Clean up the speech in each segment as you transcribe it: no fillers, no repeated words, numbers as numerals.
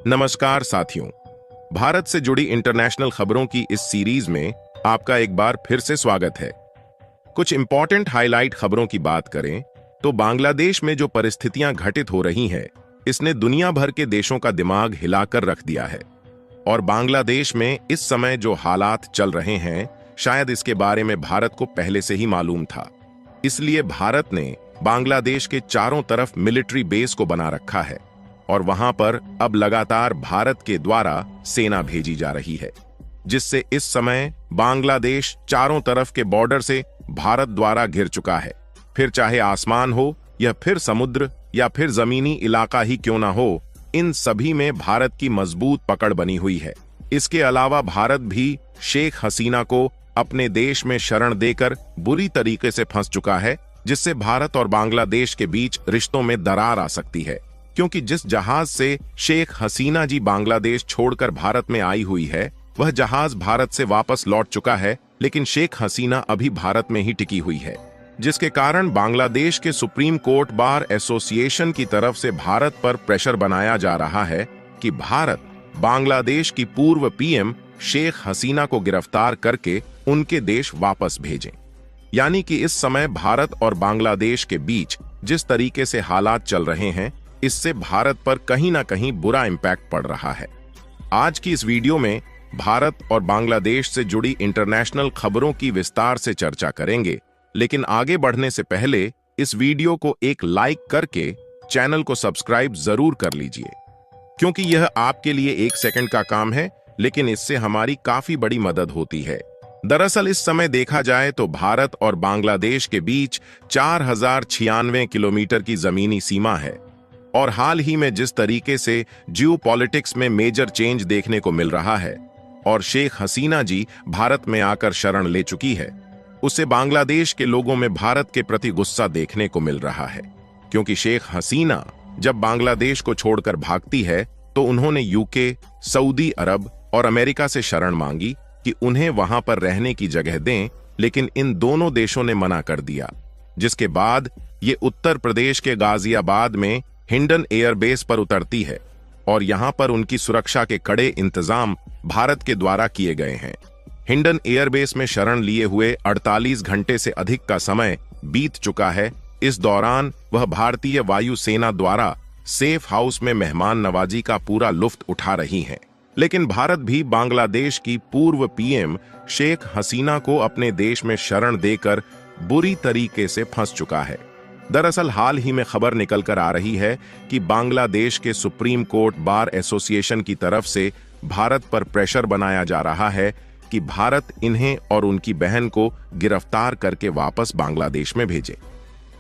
नमस्कार साथियों, भारत से जुड़ी इंटरनेशनल खबरों की इस सीरीज में आपका एक बार फिर से स्वागत है। कुछ इंपॉर्टेंट हाईलाइट खबरों की बात करें तो बांग्लादेश में जो परिस्थितियां घटित हो रही हैं, इसने दुनिया भर के देशों का दिमाग हिलाकर रख दिया है। और बांग्लादेश में इस समय जो हालात चल रहे हैं, शायद इसके बारे में भारत को पहले से ही मालूम था। इसलिए भारत ने बांग्लादेश के चारों तरफ मिलिट्री बेस को बना रखा है और वहां पर अब लगातार भारत के द्वारा सेना भेजी जा रही है, जिससे इस समय बांग्लादेश चारों तरफ के बॉर्डर से भारत द्वारा घिर चुका है। फिर चाहे आसमान हो या फिर समुद्र या फिर जमीनी इलाका ही क्यों ना हो, इन सभी में भारत की मजबूत पकड़ बनी हुई है। इसके अलावा भारत भी शेख हसीना को अपने देश में शरण देकर बुरी तरीके से फंस चुका है, जिससे भारत और बांग्लादेश के बीच रिश्तों में दरार आ सकती है। क्योंकि जिस जहाज से शेख हसीना जी बांग्लादेश छोड़कर भारत में आई हुई है, वह जहाज भारत से वापस लौट चुका है, लेकिन शेख हसीना अभी भारत में ही टिकी हुई है, जिसके कारण बांग्लादेश के सुप्रीम कोर्ट बार एसोसिएशन की तरफ से भारत पर प्रेशर बनाया जा रहा है कि भारत बांग्लादेश की पूर्व पीएम शेख हसीना को गिरफ्तार करके उनके देश वापस भेजें। यानी कि इस समय भारत और बांग्लादेश के बीच जिस तरीके से हालात चल रहे हैं, इससे भारत पर कहीं ना कहीं बुरा इंपैक्ट पड़ रहा है। आज की इस वीडियो में भारत और बांग्लादेश से जुड़ी इंटरनेशनल खबरों की विस्तार से चर्चा करेंगे, लेकिन आगे बढ़ने से पहले इस वीडियो को एक लाइक करके चैनल को सब्सक्राइब जरूर कर लीजिए, क्योंकि यह आपके लिए 1 सेकंड का काम है, लेकिन इससे हमारी काफी बड़ी मदद होती है। दरअसल इस समय देखा जाए तो भारत और बांग्लादेश के बीच 4096 किलोमीटर की जमीनी सीमा है और हाल ही में जिस तरीके से जियोपॉलिटिक्स में मेजर चेंज देखने को मिल रहा है और शेख हसीना जी भारत में आकर शरण ले चुकी है, उससे बांग्लादेश के लोगों में भारत के प्रति गुस्सा देखने को मिल रहा है। क्योंकि शेख हसीना जब बांग्लादेश को छोड़कर भागती है तो उन्होंने यूके, सऊदी अरब और अमेरिका से शरण मांगी कि उन्हें वहां पर रहने की जगह दें, लेकिन इन दोनों देशों ने मना कर दिया, जिसके बाद ये उत्तर प्रदेश के गाजियाबाद में हिंडन एयरबेस पर उतरती है और यहां पर उनकी सुरक्षा के कड़े इंतजाम भारत के द्वारा किए गए हैं। हिंडन एयरबेस में शरण लिए हुए 48 घंटे से अधिक का समय बीत चुका है। इस दौरान वह भारतीय वायु सेना द्वारा सेफ हाउस में मेहमान नवाजी का पूरा लुत्फ उठा रही हैं। लेकिन भारत भी बांग्लादेश की पूर्व पीएम शेख हसीना को अपने देश में शरण देकर बुरी तरीके से फंस चुका है। दरअसल हाल ही में खबर निकल कर आ रही है कि बांग्लादेश के सुप्रीम कोर्ट बार एसोसिएशन की तरफ से भारत पर प्रेशर बनाया जा रहा है कि भारत इन्हें और उनकी बहन को गिरफ्तार करके वापस बांग्लादेश में भेजे।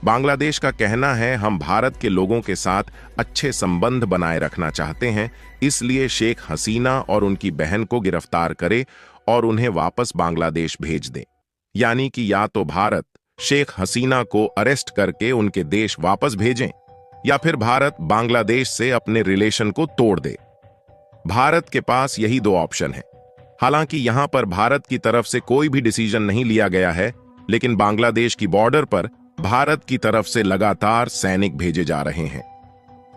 बांग्लादेश का कहना है, हम भारत के लोगों के साथ अच्छे संबंध बनाए रखना चाहते हैं, इसलिए शेख हसीना और उनकी बहन को गिरफ्तार करे और उन्हें वापस बांग्लादेश भेज दे। यानी कि या तो भारत शेख हसीना को अरेस्ट करके उनके देश वापस भेजें या फिर भारत बांग्लादेश से अपने रिलेशन को तोड़ दे। भारत के पास यही 2 ऑप्शन है। हालांकि यहां पर भारत की तरफ से कोई भी डिसीजन नहीं लिया गया है, लेकिन बांग्लादेश की बॉर्डर पर भारत की तरफ से लगातार सैनिक भेजे जा रहे हैं।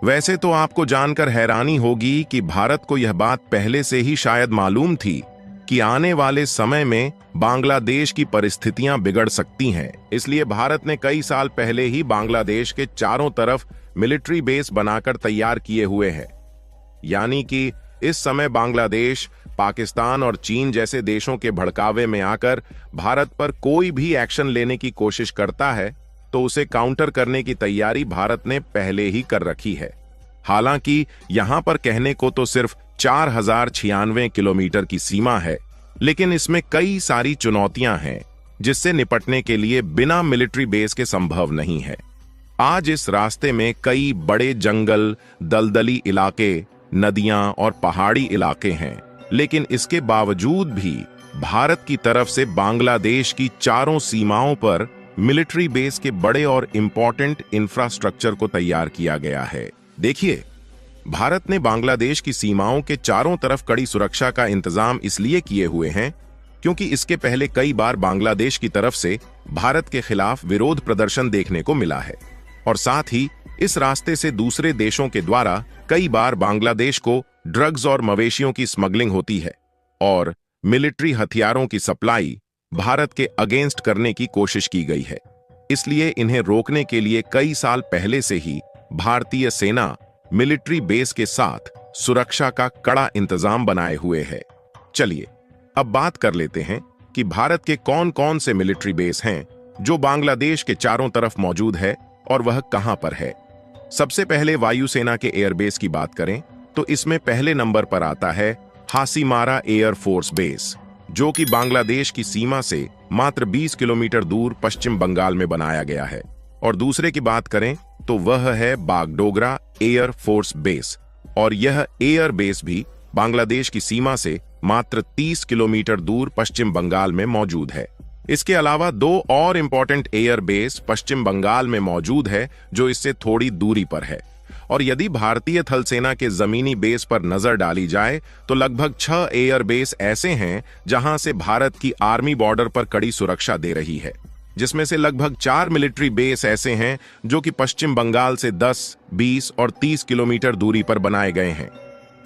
वैसे तो आपको जानकर हैरानी होगी कि भारत को यह बात पहले से ही शायद मालूम थी कि आने वाले समय में बांग्लादेश की परिस्थितियां बिगड़ सकती हैं। इसलिए भारत ने कई साल पहले ही बांग्लादेश के चारों तरफ मिलिट्री बेस बनाकर तैयार किए हुए हैं। यानी कि इस समय बांग्लादेश, पाकिस्तान और चीन जैसे देशों के भड़कावे में आकर भारत पर कोई भी एक्शन लेने की कोशिश करता है तो उसे काउंटर करने की तैयारी भारत ने पहले ही कर रखी है। हालांकि यहां पर कहने को तो सिर्फ 4096 किलोमीटर की सीमा है, लेकिन इसमें कई सारी चुनौतियां हैं जिससे निपटने के लिए बिना मिलिट्री बेस के संभव नहीं है। आज इस रास्ते में कई बड़े जंगल, दलदली इलाके, नदियां और पहाड़ी इलाके हैं, लेकिन इसके बावजूद भी भारत की तरफ से बांग्लादेश की चारों सीमाओं पर मिलिट्री बेस के बड़े और इंपॉर्टेंट इंफ्रास्ट्रक्चर को तैयार किया गया है। देखिए, भारत ने बांग्लादेश की सीमाओं के चारों तरफ कड़ी सुरक्षा का इंतजाम इसलिए किए हुए हैं क्योंकि इसके पहले कई बार बांग्लादेश की तरफ से भारत के खिलाफ विरोध प्रदर्शन देखने को मिला है और साथ ही इस रास्ते से दूसरे देशों के द्वारा कई बार बांग्लादेश को ड्रग्स और मवेशियों की स्मगलिंग होती है और मिलिट्री हथियारों की सप्लाई भारत के अगेंस्ट करने की कोशिश की गई है। इसलिए इन्हें रोकने के लिए कई साल पहले से ही भारतीय सेना मिलिट्री बेस के साथ सुरक्षा का कड़ा इंतजाम बनाए हुए है। चलिए अब बात कर लेते हैं कि भारत के कौन कौन से मिलिट्री बेस हैं जो बांग्लादेश के चारों तरफ मौजूद है और वह कहां पर है। सबसे पहले वायुसेना के एयरबेस की बात करें तो इसमें पहले नंबर पर आता है हासीमारा एयर फोर्स बेस, जो कि बांग्लादेश की सीमा से मात्र 20 किलोमीटर दूर पश्चिम बंगाल में बनाया गया है। और दूसरे की बात करें तो वह है बागडोगरा एयर फोर्स बेस, और यह एयर बेस भी बांग्लादेश की सीमा से मात्र 30 किलोमीटर दूर पश्चिम बंगाल में मौजूद है। इसके अलावा दो और इंपॉर्टेंट एयर बेस पश्चिम बंगाल में मौजूद है जो इससे थोड़ी दूरी पर है। और यदि भारतीय थल सेना के जमीनी बेस पर नजर डाली जाए तो लगभग 6 एयर बेस ऐसे हैं जहां से भारत की आर्मी बॉर्डर पर कड़ी सुरक्षा दे रही है, जिसमें से लगभग 4 मिलिट्री बेस ऐसे हैं जो कि पश्चिम बंगाल से 10, 20 और 30 किलोमीटर दूरी पर बनाए गए हैं,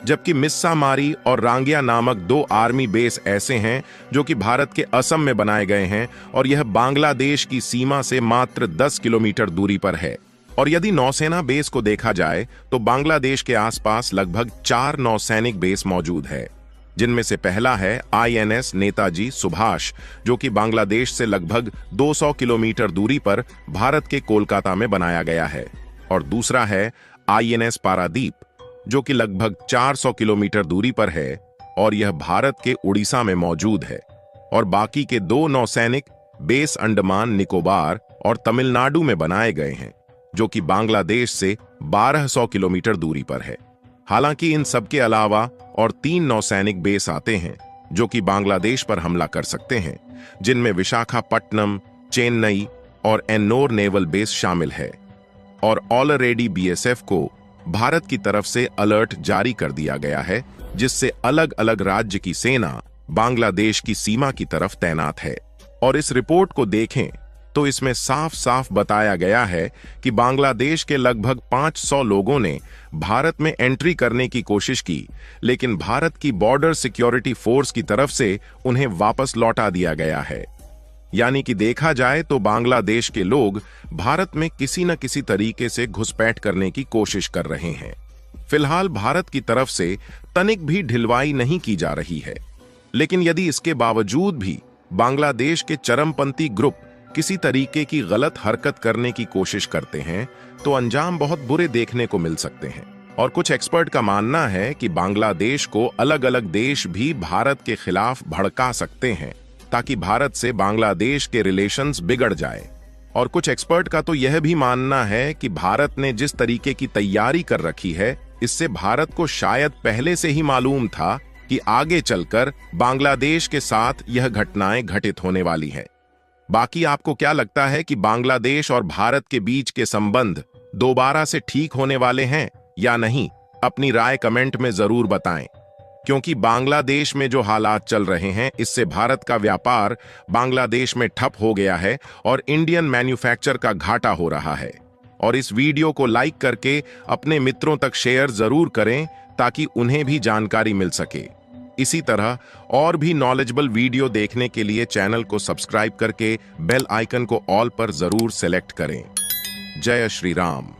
जबकि मिस्सामारी और रांगिया नामक 2 आर्मी बेस ऐसे हैं जो कि भारत के असम में बनाए गए हैं और यह बांग्लादेश की सीमा से मात्र 10 किलोमीटर दूरी पर है। और यदि नौसेना बेस को देखा जाए तो बांग्लादेश के आसपास लगभग 4 नौसैनिक बेस मौजूद है, जिनमें से पहला है INS नेताजी सुभाष, जो कि बांग्लादेश से लगभग 200 किलोमीटर दूरी पर भारत के कोलकाता में बनाया गया है, और दूसरा है INS पारादीप, जो कि लगभग 400 किलोमीटर दूरी पर है और यह भारत के उड़ीसा में मौजूद है। और बाकी के 2 नौसैनिक बेस अंडमान निकोबार और तमिलनाडु में बनाए गए हैं, जो कि बांग्लादेश से 1200 किलोमीटर दूरी पर है। हालांकि इन सब के अलावा और 3 नौसैनिक बेस आते हैं जो कि बांग्लादेश पर हमला कर सकते हैं, जिनमें विशाखापट्टनम, चेन्नई और एन्नोर नेवल बेस शामिल है। और ऑलरेडी BSF को भारत की तरफ से अलर्ट जारी कर दिया गया है, जिससे अलग अलग राज्य की सेना बांग्लादेश की सीमा की तरफ तैनात है। और इस रिपोर्ट को देखें तो इसमें साफ साफ बताया गया है कि बांग्लादेश के लगभग 500 लोगों ने भारत में एंट्री करने की कोशिश की, लेकिन भारत की बॉर्डर सिक्योरिटी फोर्स की तरफ से उन्हें वापस लौटा दिया गया है। यानी कि देखा जाए तो बांग्लादेश के लोग भारत में किसी न किसी तरीके से घुसपैठ करने की कोशिश कर रहे हैं। फिलहाल भारत की तरफ से तनिक भी ढिलवाई नहीं की जा रही है, लेकिन यदि इसके बावजूद भी बांग्लादेश के चरमपंथी ग्रुप किसी तरीके की गलत हरकत करने की कोशिश करते हैं तो अंजाम बहुत बुरे देखने को मिल सकते हैं। और कुछ एक्सपर्ट का मानना है कि बांग्लादेश को अलग अलग देश भी भारत के खिलाफ भड़का सकते हैं ताकि भारत से बांग्लादेश के रिलेशंस बिगड़ जाए। और कुछ एक्सपर्ट का तो यह भी मानना है कि भारत ने जिस तरीके की तैयारी कर रखी है, इससे भारत को शायद पहले से ही मालूम था कि आगे चलकर बांग्लादेश के साथ यह घटनाएं घटित होने वाली हैं। बाकी आपको क्या लगता है कि बांग्लादेश और भारत के बीच के संबंध दोबारा से ठीक होने वाले हैं या नहीं? अपनी राय कमेंट में जरूर बताएं, क्योंकि बांग्लादेश में जो हालात चल रहे हैं इससे भारत का व्यापार बांग्लादेश में ठप हो गया है और इंडियन मैन्युफैक्चर का घाटा हो रहा है। और इस वीडियो को लाइक करके अपने मित्रों तक शेयर जरूर करें ताकि उन्हें भी जानकारी मिल सके। इसी तरह और भी नॉलेजेबल वीडियो देखने के लिए चैनल को सब्सक्राइब करके बेल आइकन को ऑल पर जरूर सेलेक्ट करें। जय श्री राम।